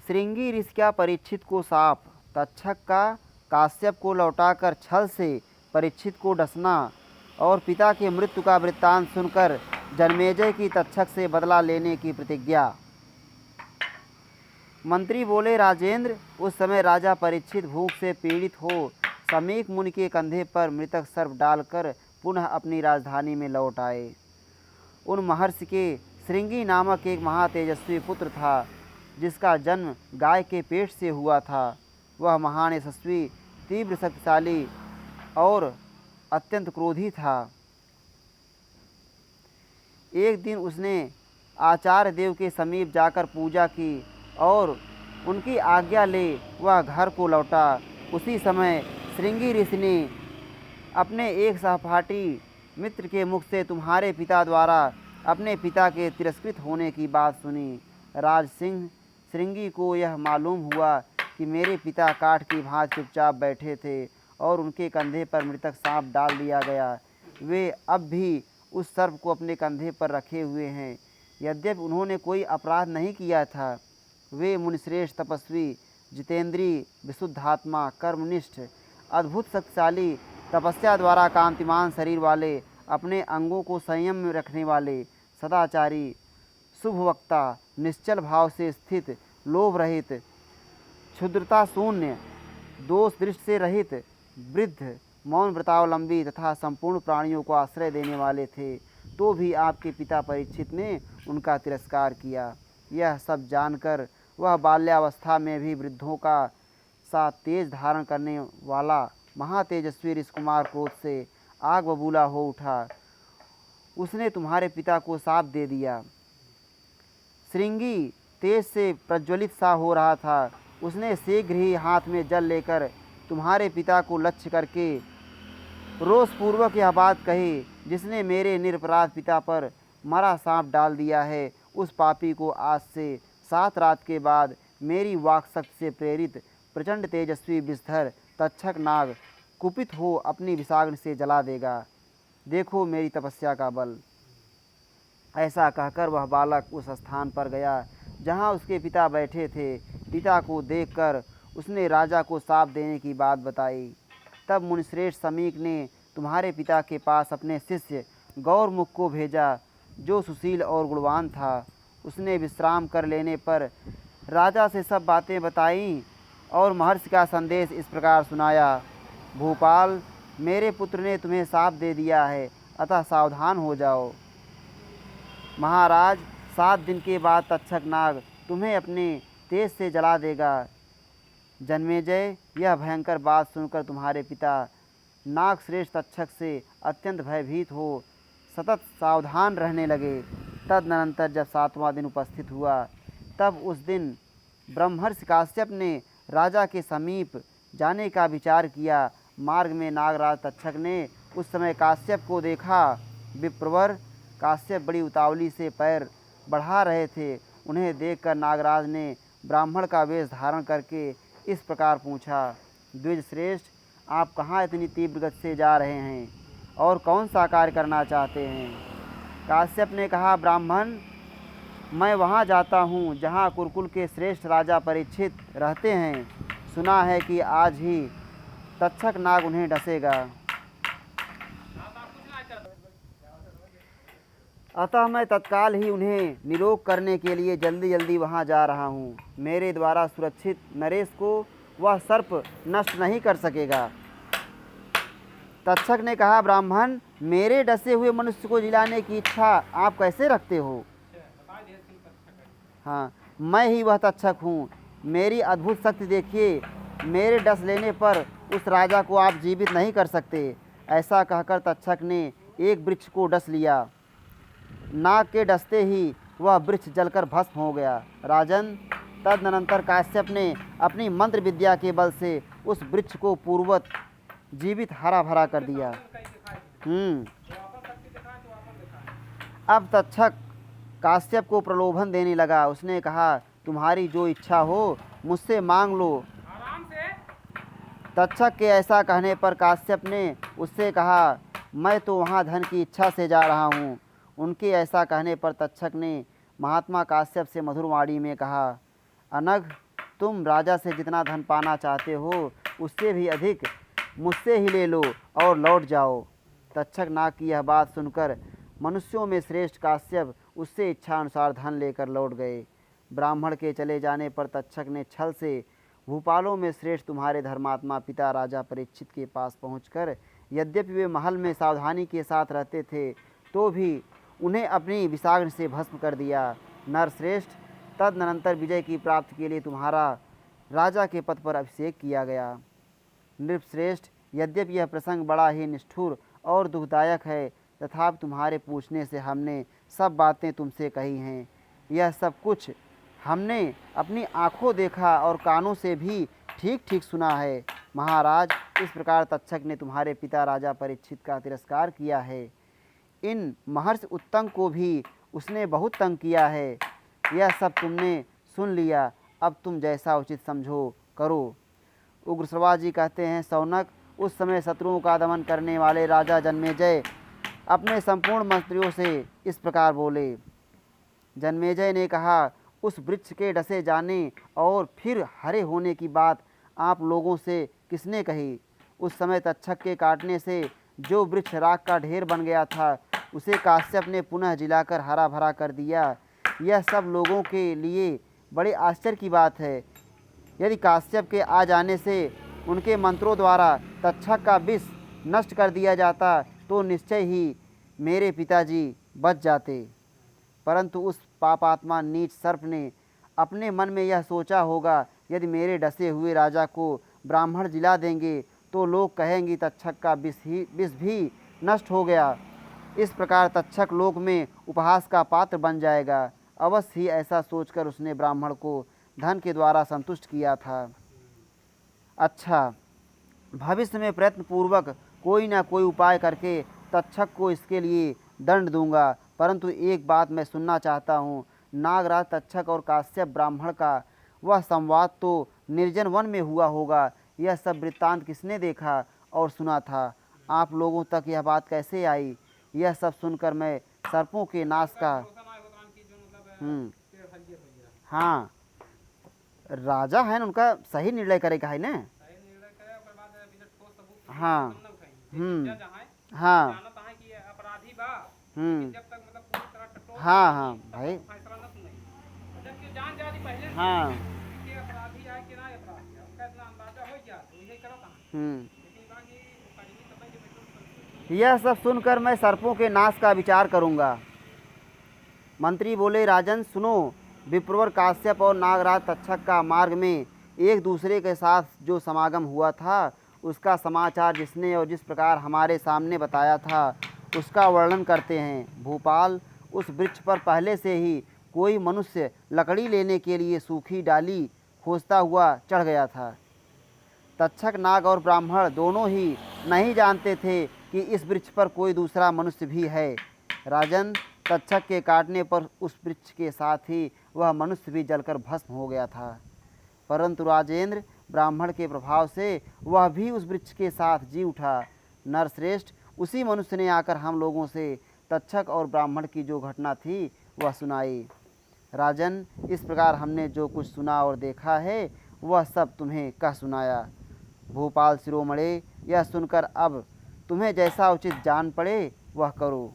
श्रृंगी ऋषि का परीक्षित को साप, तक्षक का काश्यप को लौटाकर छल से परीक्षित को डसना और पिता के मृत्यु का वृत्तांत सुनकर जन्मेजय की तक्षक से बदला लेने की प्रतिज्ञा। मंत्री बोले, राजेंद्र, उस समय राजा परीक्षित भूख से पीड़ित हो समीक मुनि के कंधे पर मृतक सर्प डालकर पुनः अपनी राजधानी में लौट आए। उन महर्षि के श्रृंगी नामक एक महातेजस्वी पुत्र था, जिसका जन्म गाय के पेट से हुआ था। वह महान यशस्वी, तीव्र शक्तिशाली और अत्यंत क्रोधी था। एक दिन उसने आचार्य देव के समीप जाकर पूजा की और उनकी आज्ञा ले वह घर को लौटा। उसी समय श्रृंगी ऋषि ने अपने एक सहपाठी मित्र के मुख से तुम्हारे पिता द्वारा अपने पिता के तिरस्कृत होने की बात सुनी। राज सिंह श्रृंगी को यह मालूम हुआ कि मेरे पिता काठ की भांति चुपचाप बैठे थे और उनके कंधे पर मृतक सांप डाल दिया गया। वे अब भी उस सर्प को अपने कंधे पर रखे हुए हैं। यद्यपि उन्होंने कोई अपराध नहीं किया था, वे मुनिश्रेष्ठ, तपस्वी, जितेंद्रीय, विशुद्धात्मा, कर्मनिष्ठ, अद्भुत शक्तिशाली, तपस्या द्वारा कांतिमान शरीर वाले, अपने अंगों को संयम में रखने वाले, सदाचारी, शुभवक्ता, निश्चल भाव से स्थित, लोभ रहित, क्षुद्रता शून्य, दोष दृष्टि से रहित, वृद्ध, मौन व्रतावलंबी तथा संपूर्ण प्राणियों को आश्रय देने वाले थे। तो भी आपके पिता परीक्षित ने उनका तिरस्कार किया। यह सब जानकर वह बाल्यावस्था में भी वृद्धों का सा तेज धारण करने वाला महातेजस्वी ऋषिकुमार क्रोध से आग बबूला हो उठा। उसने तुम्हारे पिता को शाप दे दिया। श्रृंगी तेज से प्रज्वलित सा हो रहा था। उसने शीघ्र ही हाथ में जल लेकर तुम्हारे पिता को लक्ष्य करके रोषपूर्वक यह बात कही, जिसने मेरे निरपराध पिता पर मरा सांप डाल दिया है, उस पापी को आज से 7 रात के बाद मेरी वाक शक्ति से प्रेरित प्रचंड तेजस्वी विषधर तक्षक नाग कुपित हो अपनी विषाग्नि से जला देगा। देखो मेरी तपस्या का बल। ऐसा कहकर वह बालक उस स्थान पर गया जहाँ उसके पिता बैठे थे। पिता को देखकर उसने राजा को शाप देने की बात बताई। तब मुनिश्रेष्ठ समीक ने तुम्हारे पिता के पास अपने शिष्य गौरमुख को भेजा, जो सुशील और गुणवान था। उसने विश्राम कर लेने पर राजा से सब बातें बताईं और महर्षि का संदेश इस प्रकार सुनाया। भूपाल, मेरे पुत्र ने तुम्हें शाप दे दिया है, अतः सावधान हो जाओ। महाराज, 7 दिन के बाद तक्षक नाग तुम्हें अपने तेज से जला देगा। जन्मेजय, यह भयंकर बात सुनकर तुम्हारे पिता नाग श्रेष्ठ तक्षक से अत्यंत भयभीत हो सतत सावधान रहने लगे। तदनंतर जब 7वां दिन उपस्थित हुआ, तब उस दिन ब्रह्मर्षि काश्यप ने राजा के समीप जाने का विचार किया। मार्ग में नागराज तक्षक ने उस समय काश्यप को देखा। विप्रवर काश्यप बड़ी उतावली से पैर बढ़ा रहे थे। उन्हें देखकर नागराज ने ब्राह्मण का वेश धारण करके इस प्रकार पूछा, द्विज श्रेष्ठ, आप कहाँ इतनी तीव्र गति से जा रहे हैं और कौन सा कार्य करना चाहते हैं? काश्यप ने कहा, ब्राह्मण, मैं वहाँ जाता हूँ जहाँ कुरुकुल के श्रेष्ठ राजा परीक्षित रहते हैं। सुना है कि आज ही तक्षक नाग उन्हें डसेगा, अतः मैं तत्काल ही उन्हें निरोग करने के लिए जल्दी जल्दी वहाँ जा रहा हूँ। मेरे द्वारा सुरक्षित नरेश को वह सर्प नष्ट नहीं कर सकेगा। तक्षक ने कहा, ब्राह्मण, मेरे डसे हुए मनुष्य को जिलाने की इच्छा आप कैसे रखते हो? हाँ, मैं ही वह तक्षक हूँ। मेरी अद्भुत शक्ति देखिए। मेरे डस लेने पर उस राजा को आप जीवित नहीं कर सकते। ऐसा कहकर तक्षक ने एक वृक्ष को डस लिया। नाग के डसते ही वह वृक्ष जलकर भस्म हो गया। राजन, तदनंतर काश्यप ने अपनी मंत्र विद्या के बल से उस वृक्ष को पूर्ववत जीवित हरा भरा कर दिया। अब तक्षक काश्यप को प्रलोभन देने लगा। उसने कहा, तुम्हारी जो इच्छा हो मुझसे मांग लो। तक्षक के ऐसा कहने पर काश्यप ने उससे कहा, मैं तो वहाँ धन की इच्छा से जा रहा हूँ। उनके ऐसा कहने पर तक्षक ने महात्मा काश्यप से मधुर वाणी में कहा, अनघ, तुम राजा से जितना धन पाना चाहते हो उससे भी अधिक मुझसे ही ले लो और लौट जाओ। तक्षक नाग की यह बात सुनकर मनुष्यों में श्रेष्ठ काश्यप उससे इच्छा अनुसार धन लेकर लौट गए। ब्राह्मण के चले जाने पर तक्षक ने छल से भूपालों में श्रेष्ठ तुम्हारे धर्मात्मा पिता राजा परीक्षित के पास पहुंचकर यद्यपि वे महल में सावधानी के साथ रहते थे तो भी उन्हें अपनी विषाग्नि से भस्म कर दिया। नरश्रेष्ठ, तदनंतर विजय की प्राप्ति के लिए तुम्हारा राजा के पद पर अभिषेक किया गया। नृपश्रेष्ठ, यद्यपि यह प्रसंग बड़ा ही निष्ठुर और दुखदायक है तथापि तुम्हारे पूछने से हमने सब बातें तुमसे कही हैं। यह सब कुछ हमने अपनी आँखों देखा और कानों से भी ठीक ठीक सुना है। महाराज, इस प्रकार तक्षक ने तुम्हारे पिता राजा परीक्षित का तिरस्कार किया है। इन महर्षि उत्तंग को भी उसने बहुत तंग किया है। यह सब तुमने सुन लिया, अब तुम जैसा उचित समझो करो। उग्रश्रवा जी कहते हैं, सौनक, उस समय शत्रुओं का दमन करने वाले राजा जन्मेजय अपने संपूर्ण मंत्रियों से इस प्रकार बोले। जन्मेजय ने कहा, उस वृक्ष के डसे जाने और फिर हरे होने की बात आप लोगों से किसने कही? उस समय तक्षक के काटने से जो वृक्ष राख का ढेर बन गया था उसे काश्यप ने पुनः जिलाकर हरा भरा कर दिया। यह सब लोगों के लिए बड़े आश्चर्य की बात है। यदि काश्यप के आ जाने से उनके मंत्रों द्वारा तक्षक का विष नष्ट कर दिया जाता तो निश्चय ही मेरे पिताजी बच जाते, परंतु उस पापात्मा नीच सर्प ने अपने मन में यह सोचा होगा, यदि मेरे डसे हुए राजा को ब्राह्मण जिला देंगे तो लोग कहेंगे तक्षक का विष भी नष्ट हो गया। इस प्रकार तक्षक लोक में उपहास का पात्र बन जाएगा। अवश्य ही ऐसा सोचकर उसने ब्राह्मण को धन के द्वारा संतुष्ट किया था। अच्छा, भविष्य में प्रयत्नपूर्वक कोई ना कोई उपाय करके तक्षक को इसके लिए दंड दूंगा, परंतु एक बात मैं सुनना चाहता हूँ। नागराज तक्षक और काश्यप ब्राह्मण का वह संवाद तो निर्जन वन में हुआ होगा। यह सब वृत्तांत किसने देखा और सुना था? आप लोगों तक यह बात कैसे आई? यह सब सुनकर मैं सर्पों के नाश का हाँ, राजा है न, उनका सही निर्णय करेगा है न। हाँ हाँ हाँ हाँ भाई हाँ यह सब सुनकर मैं सर्पों के नाश का विचार करूँगा। मंत्री बोले, राजन सुनो, विप्रवर काश्यप और नागराज तक्षक का मार्ग में एक दूसरे के साथ जो समागम हुआ था उसका समाचार जिसने और जिस प्रकार हमारे सामने बताया था उसका वर्णन करते हैं। भूपाल, उस वृक्ष पर पहले से ही कोई मनुष्य लकड़ी लेने के लिए सूखी डाली खोजता हुआ चढ़ गया था। तक्षक, नाग और ब्राह्मण दोनों ही नहीं जानते थे कि इस वृक्ष पर कोई दूसरा मनुष्य भी है। राजन, तक्षक के काटने पर उस वृक्ष के साथ ही वह मनुष्य भी जलकर भस्म हो गया था, परंतु राजेंद्र, ब्राह्मण के प्रभाव से वह भी उस वृक्ष के साथ जी उठा। नरश्रेष्ठ, उसी मनुष्य ने आकर हम लोगों से तक्षक और ब्राह्मण की जो घटना थी वह सुनाई। राजन, इस प्रकार हमने जो कुछ सुना और देखा है वह सब तुम्हें कह सुनाया। भूपाल शिरोमणे, यह सुनकर अब तुम्हें जैसा उचित जान पड़े वह करो।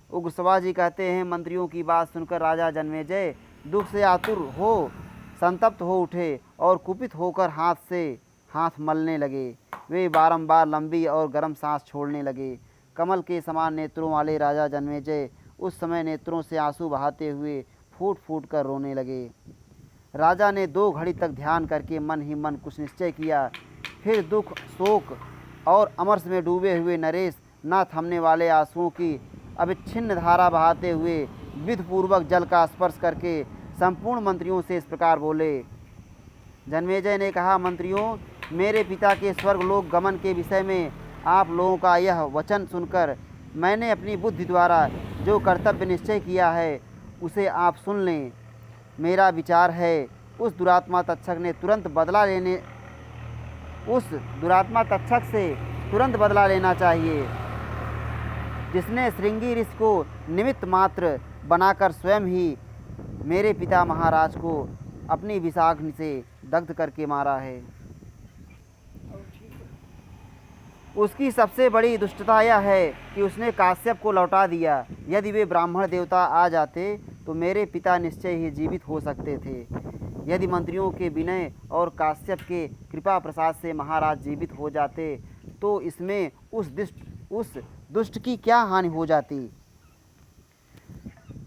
उग्रश्रवा जी कहते हैं, मंत्रियों की बात सुनकर राजा जन्मेजय दुख से आतुर हो संतप्त हो उठे और कुपित होकर हाथ से हाथ मलने लगे। वे बारंबार लंबी और गर्म सांस छोड़ने लगे। कमल के समान नेत्रों वाले राजा जन्मेजय उस समय नेत्रों से आंसू बहाते हुए फूट फूट कर रोने लगे। राजा ने 2 घड़ी तक ध्यान करके मन ही मन कुछ निश्चय किया। फिर दुख, शोक और अमरस में डूबे हुए नरेश न थमने वाले आंसुओं की अविच्छिन्न धारा बहाते हुए विधिपूर्वक जल का स्पर्श करके संपूर्ण मंत्रियों से इस प्रकार बोले। जन्मेजय ने कहा, मंत्रियों, मेरे पिता के स्वर्गलोक गमन के विषय में आप लोगों का यह वचन सुनकर मैंने अपनी बुद्धि द्वारा जो कर्तव्य निश्चय किया है उसे आप सुन लें। मेरा विचार है उस दुरात्मा तक्षक से तुरंत बदला लेना चाहिए, जिसने श्रृंगी ऋषि को निमित्त मात्र बनाकर स्वयं ही मेरे पिता महाराज को अपनी विषाग्नि से दग्ध करके मारा है। उसकी सबसे बड़ी दुष्टता यह है कि उसने काश्यप को लौटा दिया। यदि वे ब्राह्मण देवता आ जाते तो मेरे पिता निश्चय ही जीवित हो सकते थे। यदि मंत्रियों के विनय और काश्यप के कृपा प्रसाद से महाराज जीवित हो जाते तो इसमें उस दुष्ट की क्या हानि हो जाती,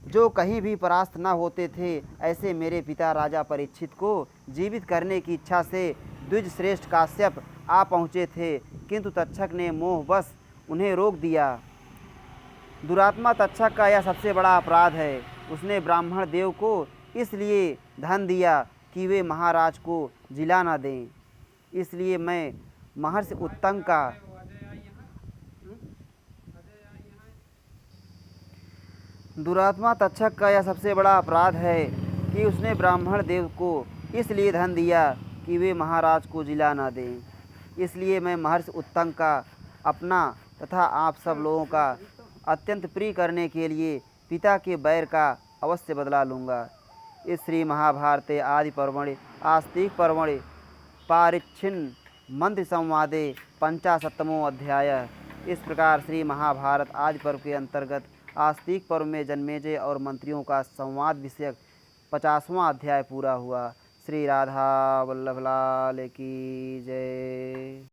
जो कहीं भी परास्त न होते थे। ऐसे मेरे पिता राजा परीक्षित को जीवित करने की इच्छा से द्विज श्रेष्ठ काश्यप आ पहुँचे थे, किंतु तक्षक ने मोहवश उन्हें रोक दिया। दुरात्मा तक्षक का यह सबसे बड़ा अपराध है। उसने ब्राह्मण देव को इसलिए धन दिया कि वे महाराज को जिला न दें। इसलिए मैं महर्षि उत्तंग का दुरात्मा तक्षक का यह सबसे बड़ा अपराध है कि उसने ब्राह्मण देव को इसलिए धन दिया कि वे महाराज को जिला न दें। इसलिए मैं महर्षि उत्तंग का अपना तथा आप सब लोगों का अत्यंत प्रिय करने के लिए पिता के बैर का अवश्य बदला लूँगा। इस श्री महाभारते आदि पर्वणि आस्तिक पर्वणि पारिच्छिन्न मंत्र संवादे 55वां अध्याय। इस प्रकार श्री महाभारत आदि पर्व के अंतर्गत आस्तिक पर्व में जन्मेजय और मंत्रियों का संवाद विषयक 50वां अध्याय पूरा हुआ। श्री राधा वल्लभ लाल की जय।